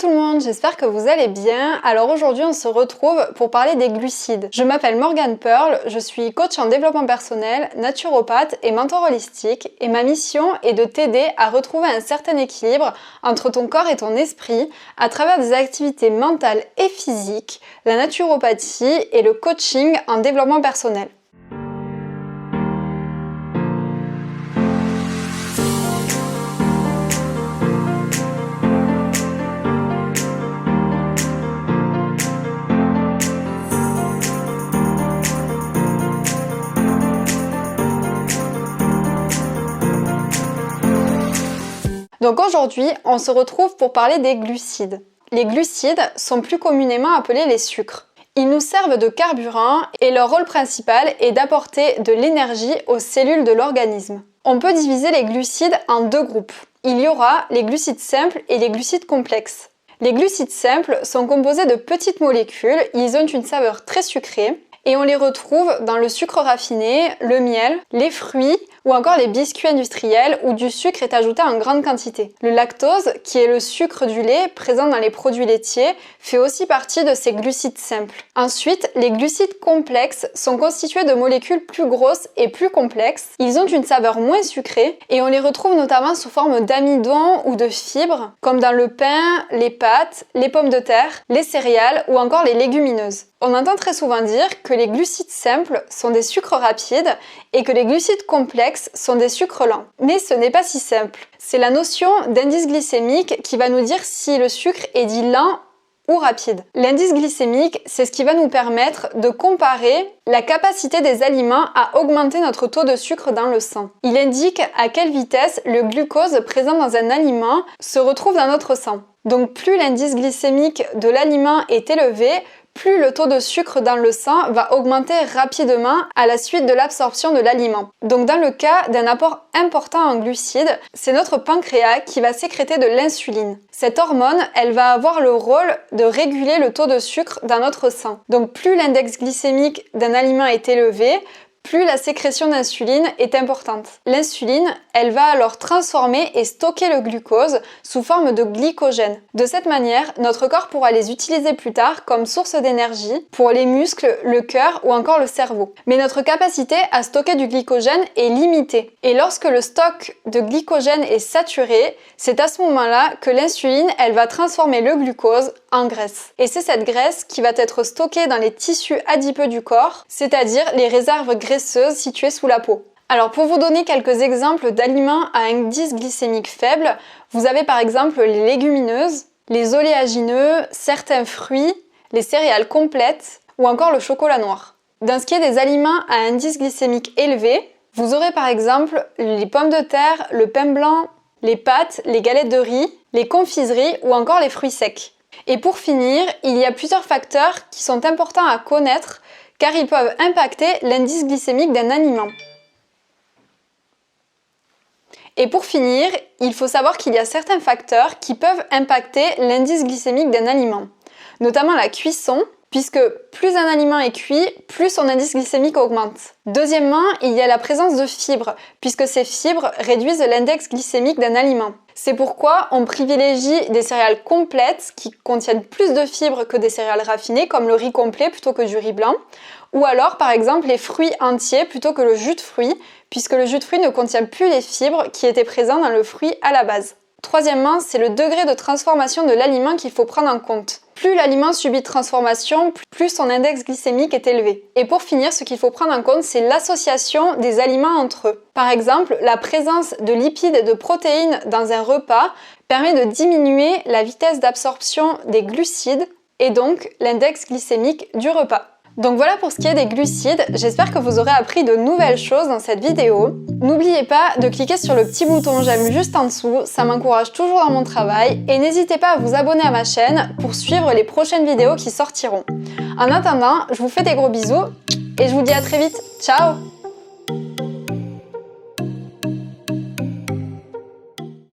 tout le monde, j'espère que vous allez bien. Alors aujourd'hui on se retrouve pour parler des glucides. Je m'appelle Morgane Pearl, je suis coach en développement personnel, naturopathe et mentor holistique et ma mission est de t'aider à retrouver un certain équilibre entre ton corps et ton esprit à travers des activités mentales et physiques, la naturopathie et le coaching en développement personnel. Donc aujourd'hui, on se retrouve pour parler des glucides. Les glucides sont plus communément appelés les sucres. Ils nous servent de carburant et leur rôle principal est d'apporter de l'énergie aux cellules de l'organisme. On peut diviser les glucides en deux groupes. Il y aura les glucides simples et les glucides complexes. Les glucides simples sont composés de petites molécules, ils ont une saveur très sucrée et on les retrouve dans le sucre raffiné, le miel, les fruits ou encore les biscuits industriels où du sucre est ajouté en grande quantité. Le lactose, qui est le sucre du lait présent dans les produits laitiers, fait aussi partie de ces glucides simples. Ensuite, les glucides complexes sont constitués de molécules plus grosses et plus complexes. Ils ont une saveur moins sucrée et on les retrouve notamment sous forme d'amidon ou de fibres, comme dans le pain, les pâtes, les pommes de terre, les céréales ou encore les légumineuses. On entend très souvent dire que les glucides simples sont des sucres rapides et que les glucides complexes sont des sucres lents. Mais ce n'est pas si simple. C'est la notion d'indice glycémique qui va nous dire si le sucre est dit lent ou rapide. L'indice glycémique, c'est ce qui va nous permettre de comparer la capacité des aliments à augmenter notre taux de sucre dans le sang. Il indique à quelle vitesse le glucose présent dans un aliment se retrouve dans notre sang. Donc plus l'indice glycémique de l'aliment est élevé, plus le taux de sucre dans le sang va augmenter rapidement à la suite de l'absorption de l'aliment. Donc dans le cas d'un apport important en glucides, c'est notre pancréas qui va sécréter de l'insuline. Cette hormone, elle va avoir le rôle de réguler le taux de sucre dans notre sang. Donc plus l'index glycémique d'un aliment est élevé, plus la sécrétion d'insuline est importante. L'insuline, elle va alors transformer et stocker le glucose sous forme de glycogène. De cette manière, notre corps pourra les utiliser plus tard comme source d'énergie pour les muscles, le cœur ou encore le cerveau. Mais notre capacité à stocker du glycogène est limitée. Et lorsque le stock de glycogène est saturé, c'est à ce moment-là que l'insuline, elle va transformer le glucose en graisse. Et c'est cette graisse qui va être stockée dans les tissus adipeux du corps, c'est-à-dire les réserves graisseuses situées sous la peau. Alors pour vous donner quelques exemples d'aliments à indice glycémique faible, vous avez par exemple les légumineuses, les oléagineux, certains fruits, les céréales complètes ou encore le chocolat noir. Dans ce qui est des aliments à indice glycémique élevé, vous aurez par exemple les pommes de terre, le pain blanc, les pâtes, les galettes de riz, les confiseries ou encore les fruits secs. Et pour finir, il y a plusieurs facteurs qui sont importants à connaître car ils peuvent impacter l'indice glycémique d'un aliment. Et pour finir, il faut savoir qu'il y a certains facteurs qui peuvent impacter l'indice glycémique d'un aliment, notamment la cuisson, puisque plus un aliment est cuit, plus son indice glycémique augmente. Deuxièmement, il y a la présence de fibres, puisque ces fibres réduisent l'index glycémique d'un aliment. C'est pourquoi on privilégie des céréales complètes qui contiennent plus de fibres que des céréales raffinées, comme le riz complet plutôt que du riz blanc, ou alors par exemple les fruits entiers plutôt que le jus de fruits, puisque le jus de fruits ne contient plus les fibres qui étaient présentes dans le fruit à la base. Troisièmement, c'est le degré de transformation de l'aliment qu'il faut prendre en compte. Plus l'aliment subit transformation, plus son index glycémique est élevé. Et pour finir, ce qu'il faut prendre en compte, c'est l'association des aliments entre eux. Par exemple, la présence de lipides et de protéines dans un repas permet de diminuer la vitesse d'absorption des glucides et donc l'index glycémique du repas. Donc voilà pour ce qui est des glucides, j'espère que vous aurez appris de nouvelles choses dans cette vidéo. N'oubliez pas de cliquer sur le petit bouton j'aime juste en dessous, ça m'encourage toujours dans mon travail et n'hésitez pas à vous abonner à ma chaîne pour suivre les prochaines vidéos qui sortiront. En attendant, je vous fais des gros bisous et je vous dis à très vite, ciao!